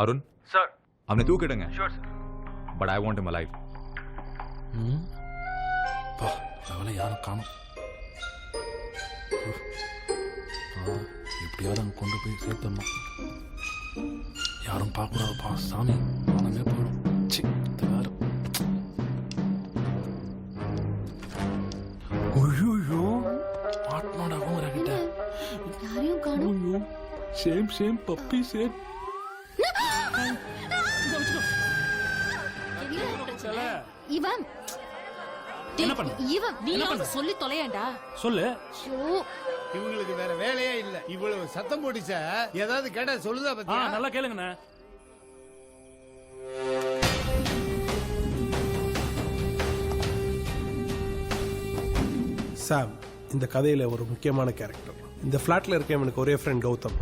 Arun sir. அவனை தூக்கிடுங்க. Sure sir. But I want him alive. பா அவளை யாரும் காணும். எப்படியாவது அங்கே கொண்டு போய் சேர்த்தணும். யாரும் பார்க்கக்கூடாதுப்பா சாமி. நானே போயிடும். சி இது வேறு. ஐயோ மாட்டனோட அவங்க கிட்ட யாரையும் காணோம். ஐயோ சேம் பப்பி சேம். இவன் என்ன பண்ண? இவன் நீ சொல்லி தொலையாண்டா. சொல்லு. இவங்களுக்கு வேற வேலையே இல்ல. இவ்வளவு சத்தம் போட்டுச்சா ஏதாவது கேட்டா சொல்லுதா பத்தியா? நல்லா கேளுங்கண்ணே. சாம் இந்த கதையில ஒரு முக்கியமான கேரக்டர். இந்த பிளாட்ல இருக்க எனக்கு ஒரே ஃப்ரெண்ட் கௌதம்.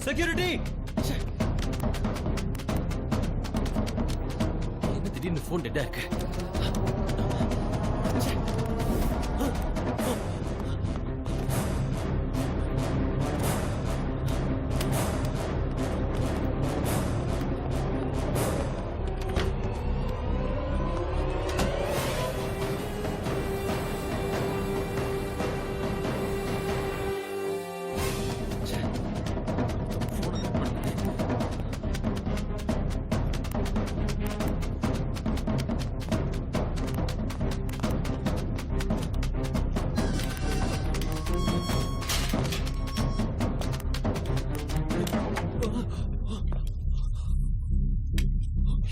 செக்யூரிட்டி என்ன திடீர்னு போன் டெட்டா இருக்கு.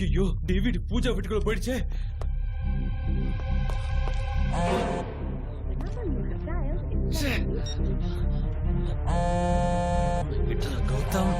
ஐயோ டேவிட் பூஜா வீட்டுக்குள்ள போயிடுச்சே. கௌதம்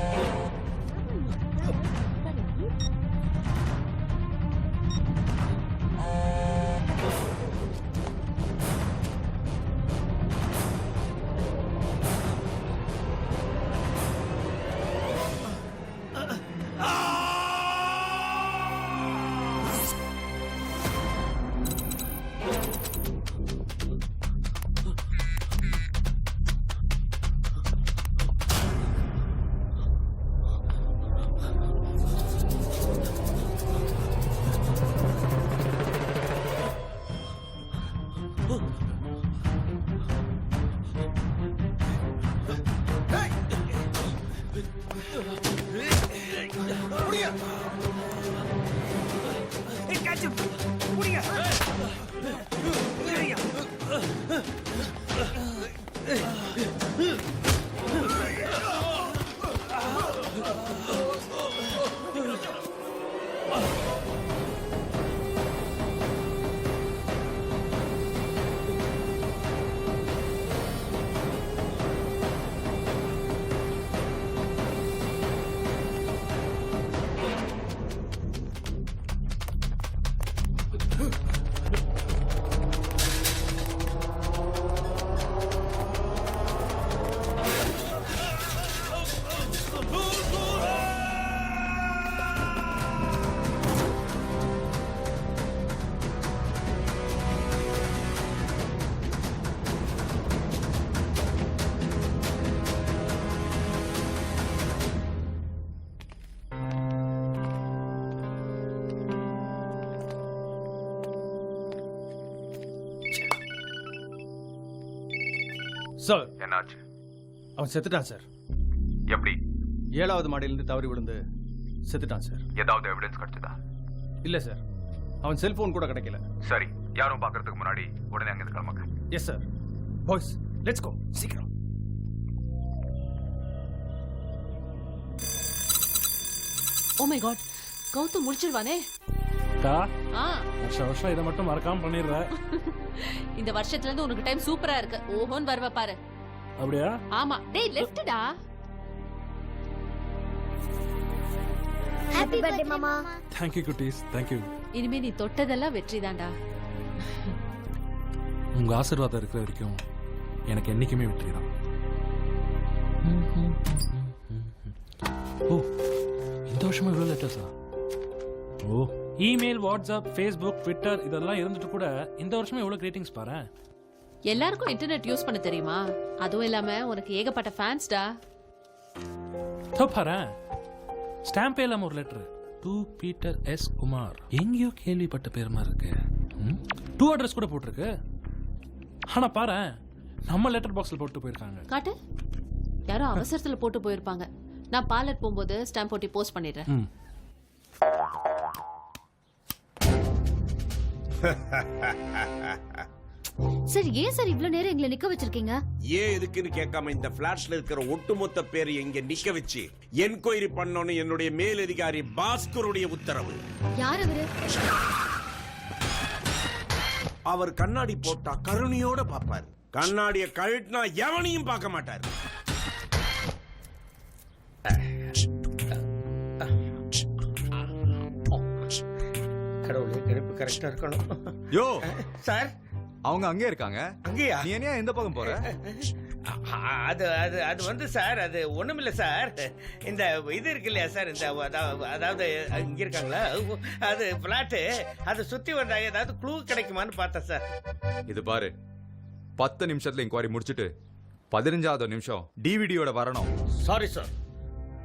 சார். என்னாச்சு? அவன் செத்துட்டான் சார். எப்படி? 7வது மாடியிலிருந்து தவறி விழுந்து செத்துட்டான் சார். ஏதாவது எவிடன்ஸ் கிடைச்சதா? இல்ல சார், அவன் செல்போன் கூட கிடைக்கல. சரி, யாரும் பார்க்கறதுக்கு முன்னாடி உடனே அங்க கிளம்புங்க. Yes sir. Boys let's go சீக்கிரம். ஓ மை காட், கௌதம் முடிச்சிருவானே. அக்கா ஆ, வருஷம் இதை மட்டும் மறக்காம பண்ணிடுற. இந்த வருஷத்துல இருந்து உனக்கு டைம் சூப்பரா இருக்கு. ஓஹோன்னு வருவ பாரு. அப்படியா? ஆமா. டேய் லெஃப்ட்டா. ஹாப்பி பர்த்டே மாமா. தேங்க்யூ குட்டீஸ், தேங்க்யூ. இனிமே நீ தொட்டதெல்லாம் வெற்றிதான்டா. உங்க ஆசீர்வாதம் இருக்கிற வரைக்கும் எனக்கு என்னைக்குமே வெற்றி தான். ஓ, இந்த வருஷமா இவ்வளோ லெட்டர்ஸா? ஓ, இமெயில், வாட்ஸ்அப், ஃபேஸ்புக், ட்விட்டர் இதெல்லாம் இருந்துட்டு கூட இந்த வருஷமே எவ்வளோ கிரீட்டிங்ஸ் பாரு. எல்லாருக்கும் இன்டர்நெட் யூஸ் பண்ண தெரியுமா? அதுவும் இல்லாம உனக்கு ஏகப்பட்ட ஃபேன்ஸ்டா. பாரு, ஸ்டாம்பே இல்லாம ஒரு letter. To Peter S Kumar. எங்கேயோ கேள்விப்பட்ட பேர் மாதிரி இருக்கு. 2 அட்ரஸ் கூட போட்டிருக்கு. ஆனா பாரு, நம்ம லெட்டர் பாக்ஸ்ல போட்டு போயிருக்காங்க. காட்டு. யாரோ அவசரத்துல போட்டு போயிருப்பாங்க. நான் பார்லர் போகும்போது ஸ்டாம்ப் போட்டு போஸ்ட் பண்ணிடுறேன். ம். சார் ஏன் சார் இவ்ளோ நேரம் எங்களை நிக்க வச்சிருக்கீங்க? ஏன் எதுக்குன்னு கேட்காம இந்த பிளாட்ஸ்ல இருக்கிற ஒட்டுமொத்த பேர் இங்க நிக்க வச்சு என்கொயரி பண்ணணும் என்னுடைய மேலதிகாரி பாஸ்கருடைய உத்தரவு. யார் அவரு? அவர் கண்ணாடி போட்டா கருணையோட பாப்பாரு. கண்ணாடிய கழட்டினா எவனையும் பார்க்க மாட்டாரு. கடவுளே, கணிப்பு கரெக்டா இருக்கணும். யோ சார் அவங்க அங்கே இருக்காங்க. அங்கேயா? நீ என்ன எந்த பக்கம் போற? அது அது அது வந்து சார், அது ஒண்ணுமில்ல சார். இந்த இது இருக்கு இல்லையா சார், இந்த அதாவது இங்க இருக்காங்களா, அது பிளாட்டு, அதை சுத்தி வந்தா ஏதாவது க்ளூ கிடைக்குமான்னு பார்த்தேன் சார். இது பாரு, 10 நிமிஷத்துல இன்கொயரி முடிச்சிட்டு 15வது நிமிஷம் டிவிடியோட வரணும். சாரி சார்,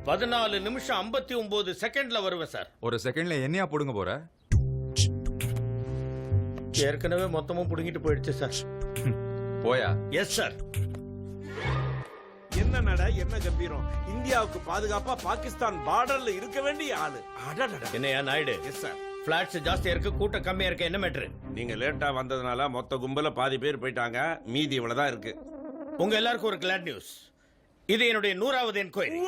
14 நிமிஷம் 59 செகண்ட்ல வருவேன் சார். ஒரு செகண்ட்ல என்னையா போடுங்க போற? ஏற்கனவே மொத்தமும் புடுங்கிட்டு போயிடுச்சு சார். போயா? Yes sir. என்ன நட, என்ன கம்பீரம். இந்தியாவுக்கு பாதுகாப்பா பாகிஸ்தான் பார்டர்ல இருக்க வேண்டிய ஆளு. என்னையா நாயுடு? Yes sir. பிளாட்ஸ் ஜாஸ்தியா இருக்கு, கூட்டம் கம்மியா இருக்கு, என்ன மேட்ரு? நீங்க லேட்டா வந்ததுனால மொத்த கும்பல பாதி பேர் போயிட்டாங்க, மீதி இவ்வளவுதான் இருக்கு. உங்க எல்லாருக்கும் ஒரு கிளாட் நியூஸ். இது என்னுடைய 100வது என்கொயரி.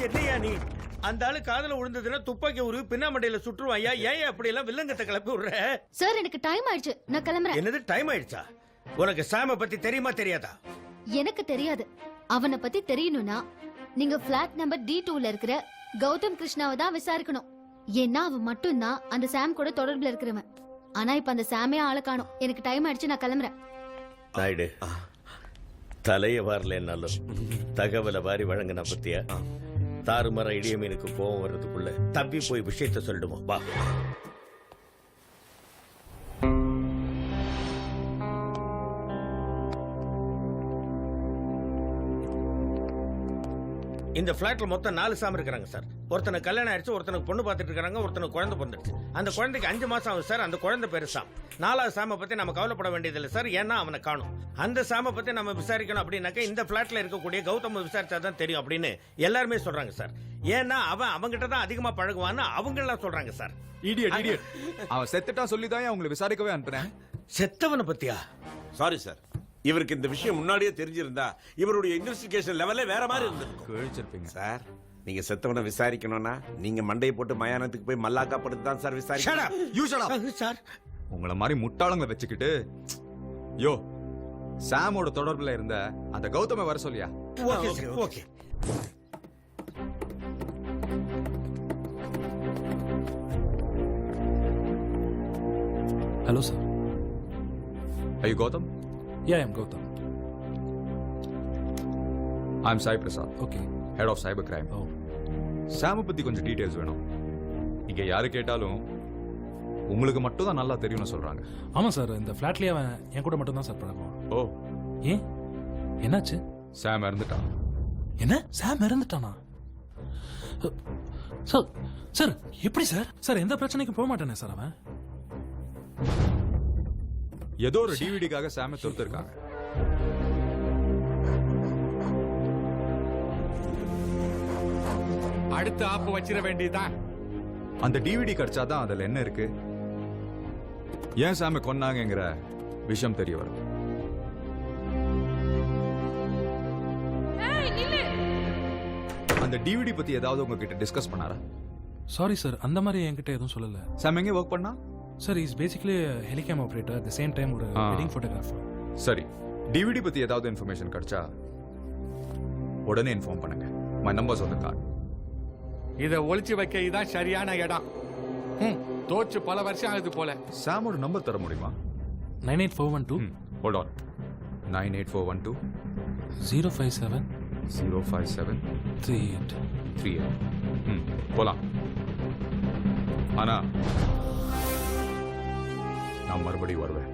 என்னையா நீ? அந்த ஆளு காதல விழுந்ததுன்னா துப்பாக்கி உருவி பின்னாமண்டையில சுற்றுவான். ஏன் அப்படி எல்லாம் வில்லங்கத்தை கிளப்பி விடுற? சார் எனக்கு டைம் ஆயிடுச்சு, நான் கிளம்புறேன். என்னது டைம் ஆயிடுச்சா? உனக்கு சாம பத்தி தெரியுமா தெரியாதா? எனக்கு தெரியாது. அவனை பத்தி தெரியணும்னா நீங்க பிளாட் நம்பர் D2ல இருக்கிற கௌதம் கிருஷ்ணாவை தான் விசாரிக்கணும். ஏன்னா அவன் மட்டும்தான் அந்த சாம் கூட தொடர்புல இருக்கிறவன். ஆனா இப்ப அந்த சாமே ஆளை காணோம். எனக்கு டைம் ஆயிடுச்சு, நான் கிளம்புறேன். நாயுடு, தலைய வரலன்னாலும் தகவலை வாரி வழங்கின பத்தியா? தாறுமாற இடியமீனுக்கு கோவம் வர்றதுக்குள்ள தப்பி போய் விஷயத்த சொல்லிடுவோம். வா. இந்த பிளாட்ல மொத்தம் 4 சாமி இருக்காங்க சார். ஒருத்தனுக்கு கல்யாணம் ஆயிடுச்சு, ஒருத்தனுக்கு பொண்ணு பார்த்துட்டு இருக்காங்க, ஒருத்தனுக்கு குழந்தை பிறந்துருச்சு. அந்த குழந்தைக்கு 5 மாசம் ஆகுது சார். அந்த குழந்தை பேரு சாம். 4வது சாம பத்தி நம்ம கவலைப்பட வேண்டியதில்லை சார், ஏன்னா அவனை காணும். அந்த சாம பத்தி நம்ம விசாரிக்கணும் அப்படின்னாக்க இந்த பிளாட்ல இருக்கக்கூடிய கௌதம் விசாரிச்சாதான் தெரியும் அப்படின்னு எல்லாருமே சொல்றாங்க சார். ஏன்னா அவன் அவங்கிட்ட தான் அதிகமா பழகுவான்னு அவங்க எல்லாம் சொல்றாங்க சார். Idiot idiot. அவன் செத்துட்டான் சொல்லி தான் உங்களை விசாரிக்கவே அனுப்புறேன். செத்தவனை பத்தியா? சாரி சார், இவருக்கு இந்த விஷயம் முன்னாடியே தெரிஞ்சிருந்தா இவருடைய இன்வெஸ்டிகேஷன் லெவலே வேற மாதிரி இருந்திருக்கும். கேழிச்சிருப்பீங்க சார், நீங்க செத்தவனை விசாரிக்கணும்னா நீங்க மண்டையை போட்டு மயானத்துக்கு போய் மல்லாக்கா படுத்து தான் சார் விசாரிக்கணும். சார், உங்கள மாதிரி முட்டாளங்களை வச்சுக்கிட்டு. யோ, சாமோட தொடர்புல இருந்த அந்த கௌதம வர சொல்லியா? Okay sir, okay. Hello sir. ஐயோ Gautham. Yeah, I'm Gautham. I'm Sai Prasad, okay. Head of cyber crime. Oh, சாம பத்தி கொஞ்சம் டீடைல்ஸ் வேணும். இங்க யாரு கேட்டாலும் உங்களுக்கு மட்டும் தான் நல்லா தெரியும்னு சொல்றாங்க. ஆமாம் சார், இந்த ஃப்ளாட்லேயே அவன் என் கூட மட்டும் தான் சார் பழகுவான். ஓ, ஏன், என்னாச்சு? சாம் இறந்துட்டான். என்ன, சாம் இறந்துட்டானா? சார் சார் எப்படி சார்? சார் எந்த பிரச்சனைக்கும் போக மாட்டானே சார் அவன். ஏதோ ஒரு டிவிடிக்காக சாம தொடுத்திருக்காங்க. அடுத்த ஆப்பு வச்சிட வேண்டியதுதான். அந்த டிவிடி கிடைச்சாதான் அதுல என்ன இருக்கு, ஏன் சாம கொன்னாங்கங்கிற விஷயம் தெரிய வரும். அந்த டிவிடி பத்தி ஏதாவது உங்ககிட்ட டிஸ்கஸ் பண்ணாரா? சாரி சார், அந்த மாதிரி என்கிட்ட எதுவும் சொல்லல. சாம் எங்கே ஒர்க் பண்ணா? Sir is basically helicam operator, at the same time ஒரு ஆ. Wedding photographer. சரி, டிவிடி பத்தி ஏதாவது இன்ஃபர்மேஷன் கிடைச்சா உடனே இன்ஃபார்ம் பண்ணுங்க. My numbers on the card. இத ஒளிச்சு வைக்க இதான் சரியான இடம். தோச்சு பல வருஷம் ஆகுது போல. சாமோட நம்பர் தர முடியுமா? 98412 ஹோல்ட் ஆன். 98412 057 057 38. 38. போலாம். ஆனா நான் மறுபடியும் வருவேன்.